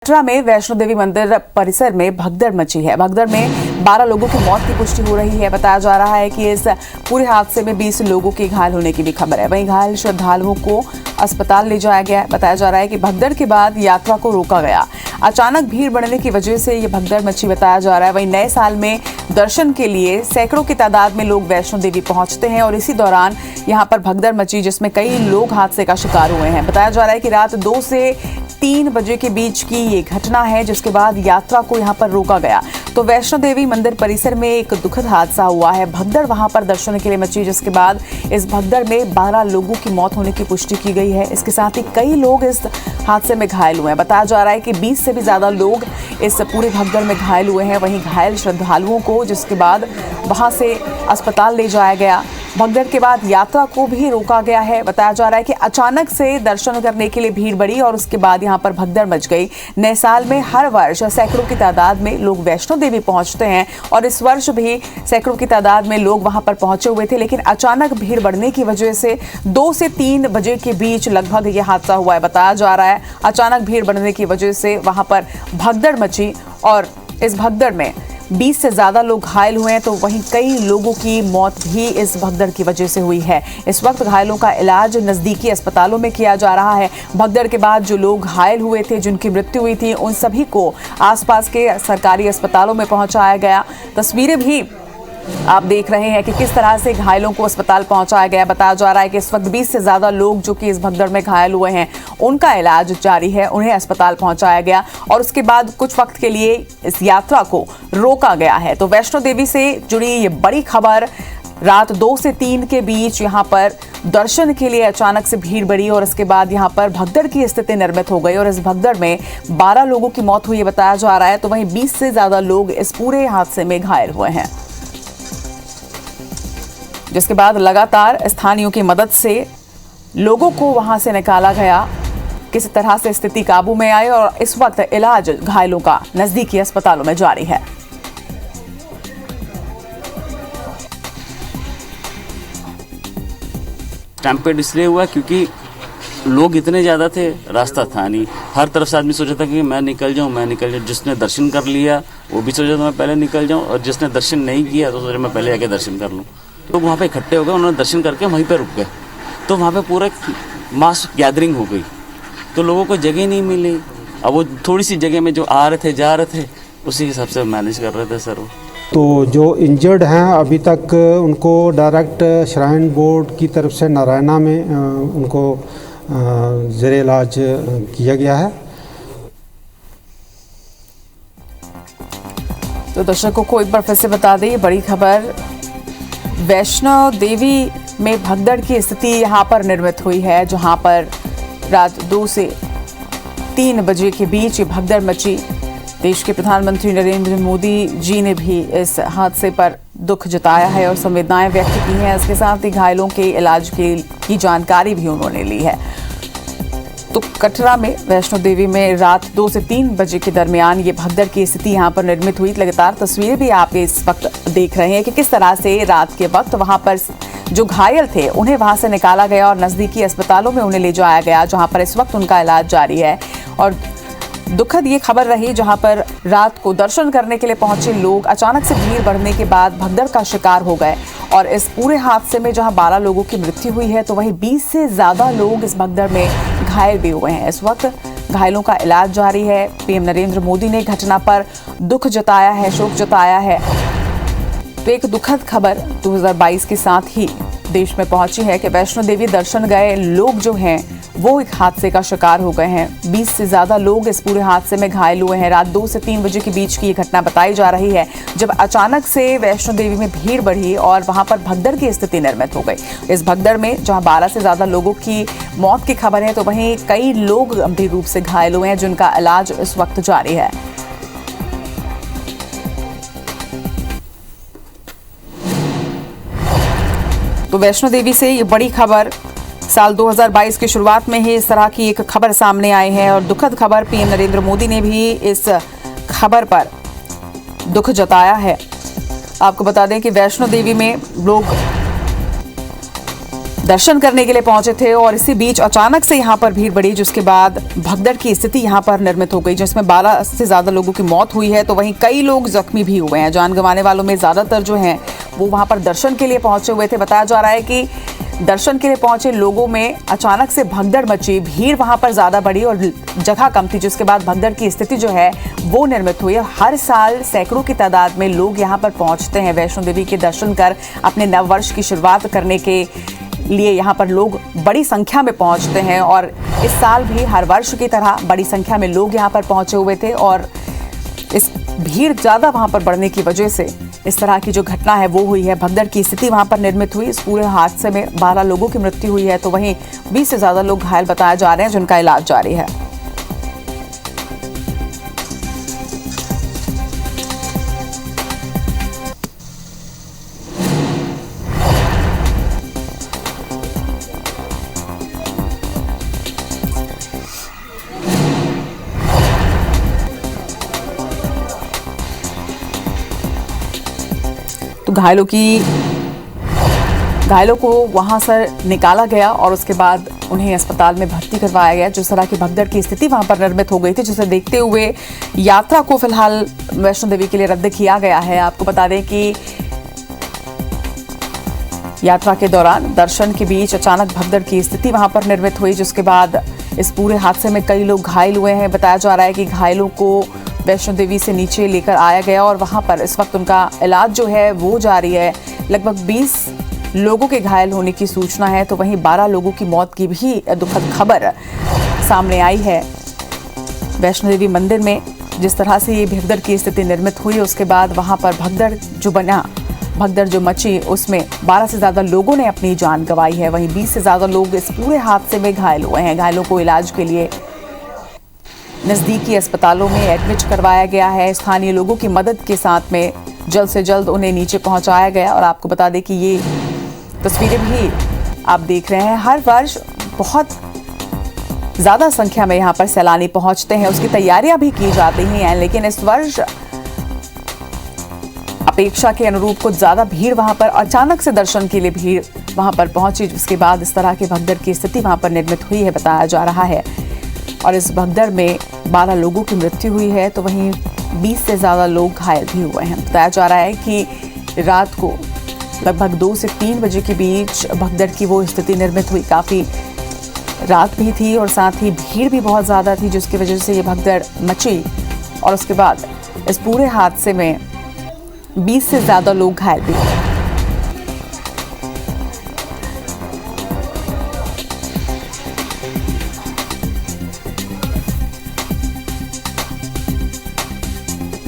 कटरा में वैष्णो देवी मंदिर परिसर में भगदड़ मची है। भगदड़ में 12 लोगों की मौत की पुष्टि हो रही है। बताया जा रहा है कि इस पूरे हादसे में 20 लोगों के घायल होने की भी खबर है। वहीं घायल श्रद्धालुओं को अस्पताल ले जाया गया है। बताया जा रहा है कि भगदड़ के बाद यात्रा को रोका गया। अचानक भीड़ बढ़ने की वजह से ये भगदड़ मची बताया जा रहा है। वहीं नए साल में दर्शन के लिए सैकड़ों की तादाद में लोग वैष्णो देवी पहुंचते हैं और इसी दौरान यहाँ पर भगदड़ मची, जिसमें कई लोग हादसे का शिकार हुए हैं। बताया जा रहा है कि रात 2 से 3 बजे के बीच की ये घटना है, जिसके बाद यात्रा को यहाँ पर रोका गया। तो वैष्णो देवी मंदिर परिसर में एक दुखद हादसा हुआ है। भगदड़ वहां पर दर्शन के लिए मची, जिसके बाद इस भगदड़ में 12 लोगों की मौत होने की पुष्टि की गई है। इसके साथ ही कई लोग इस हादसे में घायल हुए हैं। बताया जा रहा है कि 20 से भी ज्यादा लोग इस पूरे भगदड़ में घायल हुए हैं। वहीं घायल श्रद्धालुओं को जिसके बाद वहां से अस्पताल ले जाया गया। भगदड़ के बाद यात्रा को भी रोका गया है। बताया जा रहा है कि अचानक से दर्शन करने के लिए भीड़ बढ़ी और उसके बाद यहाँ पर भगदड़ मच गई। नए साल में हर वर्ष सैकड़ों की तादाद में लोग वैष्णो देवी पहुंचते हैं और इस वर्ष भी सैकड़ों की तादाद में लोग वहां पर पहुंचे हुए थे, लेकिन अचानक भीड़ बढ़ने की वजह से 2 से 3 बजे के बीच लगभग यह हादसा हुआ है। बताया जा रहा है अचानक भीड़ बढ़ने की वजह से वहां पर भगदड़ मची और इस भगदड़ में 20 से ज्यादा लोग घायल हुए हैं। तो वहीं कई लोगों की मौत भी इस भगदड़ की वजह से हुई है। इस वक्त घायलों का इलाज नजदीकी अस्पतालों में किया जा रहा है। भगदड़ के बाद जो लोग घायल हुए थे, जिनकी मृत्यु हुई थी, उन सभी को आसपास के सरकारी अस्पतालों में पहुंचाया गया। तस्वीरें भी आप देख रहे हैं कि किस तरह से घायलों को अस्पताल पहुंचाया गया। बताया जा रहा है कि इस वक्त 20 से ज्यादा लोग जो कि इस भगदड़ में घायल हुए हैं, उनका इलाज जारी है। उन्हें अस्पताल पहुंचाया गया और उसके बाद कुछ वक्त के लिए इस यात्रा को रोका गया है। तो वैष्णो देवी से जुड़ी ये बड़ी खबर, रात 2 से 3 के बीच यहाँ पर दर्शन के लिए अचानक से भीड़ बढ़ी और इसके बाद यहाँ पर भगदड़ की स्थिति निर्मित हो गई और इस भगदड़ में 12 लोगों की मौत हुई बताया जा रहा है। तो वहीं 20 से ज्यादा लोग इस पूरे हादसे में घायल हुए हैं, जिसके बाद लगातार स्थानीयों की मदद से लोगों को वहां से निकाला गया। किसी तरह से स्थिति काबू में आई और इस वक्त इलाज घायलों का नजदीकी अस्पतालों में जारी है। स्टैम्पेड इसलिए हुआ क्योंकि लोग इतने ज़्यादा थे, रास्ता था नहीं। हर तरफ से आदमी सोचा था कि मैं निकल जाऊँ। जिसने दर्शन कर लिया वो भी सोचा था मैं पहले निकल जाऊँ, और जिसने दर्शन नहीं किया तो सोचा मैं पहले आके दर्शन कर लूँ। तो वहाँ पे इकट्ठे हो गए, उन्होंने दर्शन करके वहीं पे रुक गए। तो वहाँ पे पूरा मास गैदरिंग हो गई, तो लोगों को जगह नहीं मिली। अब वो थोड़ी सी जगह में जो आ रहे थे जा रहे थे, उसी हिसाब से मैनेज कर रहे थे सर वो। तो जो इंजर्ड हैं अभी तक उनको डायरेक्ट श्राइन बोर्ड की तरफ से नारायणा में उनको ज़ेरे इलाज किया गया है। तो दर्शकों को एक बार फिर से बता दें, ये बड़ी खबर वैष्णो देवी में भगदड़ की स्थिति यहाँ पर निर्मित हुई है, जहाँ पर रात 2 से 3 बजे के बीच ये भगदड़ मची। देश के प्रधानमंत्री नरेंद्र मोदी जी ने भी इस हादसे पर दुख जताया है और संवेदनाएं व्यक्त की हैं। इसके साथ ही घायलों के इलाज की जानकारी भी उन्होंने ली है। तो कटरा में वैष्णो देवी में रात 2 से 3 बजे के दरमियान ये भगदड़ की स्थिति यहाँ पर निर्मित हुई। लगातार तस्वीरें भी आप इस वक्त देख रहे हैं कि किस तरह से रात के वक्त वहां पर जो घायल थे उन्हें वहां से निकाला गया और नजदीकी अस्पतालों में उन्हें ले जाया गया, जहां पर इस वक्त उनका इलाज जारी है। और दुखद ये खबर रही, जहां पर रात को दर्शन करने के लिए पहुंचे लोग अचानक से भीड़ बढ़ने के बाद भगदड़ का शिकार हो गए और इस पूरे हादसे में जहां 12 लोगों की मृत्यु हुई है, तो वहीं 20 से ज्यादा लोग इस भगदड़ में घायल भी हुए हैं। इस वक्त घायलों का इलाज जारी है। पीएम नरेंद्र मोदी ने घटना पर दुख जताया है, शोक जताया है। तो एक दुखद खबर 2022 के साथ ही देश में पहुंची है कि वैष्णो देवी दर्शन गए लोग जो हैं वो एक हादसे का शिकार हो गए हैं। 20 से ज्यादा लोग इस पूरे हादसे में घायल हुए हैं। रात 2 से 3 बजे के बीच की ये घटना बताई जा रही है, जब अचानक से वैष्णो देवी में भीड़ बढ़ी और वहां पर भगदड़ की स्थिति निर्मित हो गई। इस भगदड़ में जहां 12 से ज्यादा लोगों की मौत की खबर है, तो वहीं कई लोग गंभीर रूप से घायल हुए हैं, जिनका इलाज इस वक्त जारी है। तो वैष्णो देवी से ये बड़ी खबर, साल 2022 की शुरुआत में ही इस तरह की एक खबर सामने आई है और दुखद खबर। पीएम नरेंद्र मोदी ने भी इस खबर पर दुख जताया है। आपको बता दें कि वैष्णो देवी में लोग दर्शन करने के लिए पहुंचे थे और इसी बीच अचानक से यहाँ पर भीड़ बढ़ी, जिसके बाद भगदड़ की स्थिति यहाँ पर निर्मित हो गई, जिसमें 12 से ज्यादा लोगों की मौत हुई है, तो वहीं कई लोग जख्मी भी हुए हैं। जान गंवाने वालों में ज्यादातर जो हैं वो वहां पर दर्शन के लिए पहुंचे हुए थे। बताया जा रहा है कि दर्शन के लिए पहुंचे लोगों में अचानक से भगदड़ मची, भीड़ वहां पर ज्यादा बढ़ी और जगह कम थी, जिसके बाद भगदड़ की स्थिति जो है वो निर्मित हुई है। हर साल सैकड़ों की तादाद में लोग यहां पर पहुंचते हैं वैष्णो देवी के दर्शन कर अपने नव वर्ष की शुरुआत करने के लिए। यहाँ पर लोग बड़ी संख्या में पहुंचते हैं और इस साल भी हर वर्ष की तरह बड़ी संख्या में लोग यहाँ पर पहुंचे हुए थे और इस भीड़ ज्यादा वहां पर बढ़ने की वजह से इस तरह की जो घटना है वो हुई है। भगदड़ की स्थिति वहां पर निर्मित हुई। इस पूरे हादसे में 12 लोगों की मृत्यु हुई है, तो वहीं 20 से ज्यादा लोग घायल बताए जा रहे हैं जिनका इलाज जारी है। तो घायलों को वहां से निकाला गया और उसके बाद उन्हें अस्पताल में भर्ती करवाया गया। जिस तरह की भगदड़ की स्थिति वहां पर निर्मित हो गई थी, जिसे देखते हुए यात्रा को फिलहाल वैष्णो देवी के लिए रद्द किया गया है। आपको बता दें कि यात्रा के दौरान दर्शन के बीच अचानक भगदड़ की स्थिति वहां पर निर्मित हुई, जिसके बाद इस पूरे हादसे में कई लोग घायल हुए हैं। बताया जा रहा है कि घायलों को वैष्णो देवी से नीचे लेकर आया गया और वहां पर इस वक्त उनका इलाज जो है वो जारी है। लगभग 20 लोगों के घायल होने की सूचना है, तो वहीं 12 लोगों की मौत की भी दुखद खबर सामने आई है। वैष्णो देवी मंदिर में जिस तरह से ये भगदड़ की स्थिति निर्मित हुई, उसके बाद वहां पर भगदड़ जो मची उसमें 12 से ज्यादा लोगों ने अपनी जान गंवाई है। वहीं 20 से ज्यादा लोग इस पूरे हादसे में घायल हुए हैं। घायलों को इलाज के लिए नजदीकी अस्पतालों में एडमिट करवाया गया है। स्थानीय लोगों की मदद के साथ में जल्द से जल्द उन्हें नीचे पहुंचाया गया। और आपको बता दें कि ये तस्वीरें भी आप देख रहे हैं। हर वर्ष बहुत ज्यादा संख्या में यहाँ पर सैलानी पहुंचते हैं, उसकी तैयारियां भी की जाती हैं, लेकिन इस वर्ष अपेक्षा के अनुरूप कुछ ज्यादा भीड़ वहां पर अचानक से दर्शन के लिए भीड़ वहां पर पहुंची, जिसके बाद इस तरह की भगदड़ की स्थिति वहां पर निर्मित हुई है बताया जा रहा है। और इस भगदड़ में 12 लोगों की मृत्यु हुई है, तो वहीं 20 से ज्यादा लोग घायल भी हुए हैं। बताया जा रहा है कि रात को लगभग 2 से 3 बजे के बीच भगदड़ की वो स्थिति निर्मित हुई। काफी रात भी थी और साथ ही भीड़ भी बहुत ज्यादा थी, जिसकी वजह से ये भगदड़ मची और उसके बाद इस पूरे हादसे में 20 से ज्यादा लोग घायल भी हुए।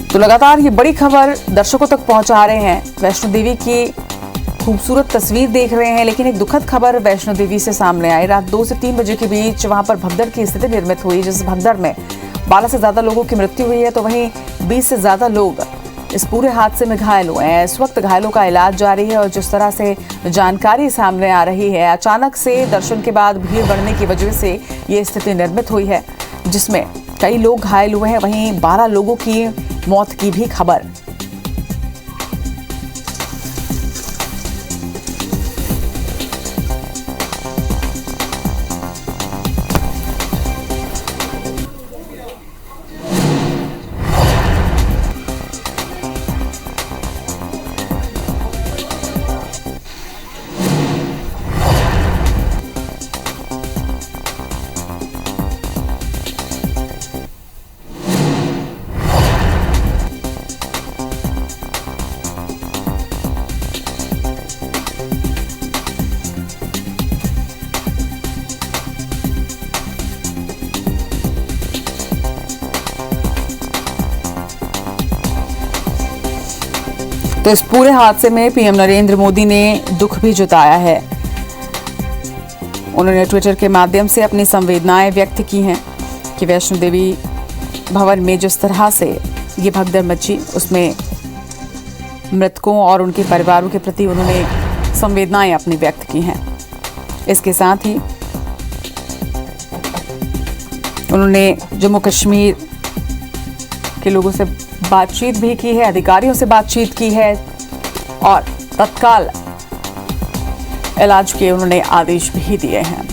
तो लगातार ये बड़ी खबर दर्शकों तक पहुंचा रहे हैं। वैष्णो देवी की खूबसूरत तस्वीर देख रहे हैं, लेकिन एक दुखद खबर वैष्णो देवी से सामने आई। रात 2 से 3 बजे के बीच वहां पर भगदड़ की स्थिति निर्मित हुई, जिस भगदड़ में 12 से ज्यादा लोगों की मृत्यु हुई है, तो वहीं 20 से ज्यादा लोग इस पूरे हादसे में घायल हुए हैं। इस वक्त घायलों का इलाज जारी है और जिस तरह से जानकारी सामने आ रही है, अचानक से दर्शन के बाद भीड़ बढ़ने की वजह से ये स्थिति निर्मित हुई है, जिसमें कई लोग घायल हुए हैं। वहीं 12 लोगों की मौत की भी खबर। तो इस पूरे हादसे में पीएम नरेंद्र मोदी ने दुख भी जताया है। उन्होंने ट्विटर के माध्यम से अपनी संवेदनाएं व्यक्त की हैं कि वैष्णो देवी भवन में जिस तरह से ये भगदड़ मची, उसमें मृतकों और उनके परिवारों के प्रति उन्होंने संवेदनाएं अपनी व्यक्त की हैं। इसके साथ ही उन्होंने जम्मू कश्मीर के लोगों से बातचीत भी की है, अधिकारियों से बातचीत की है और तत्काल इलाज के उन्होंने आदेश भी दिए हैं।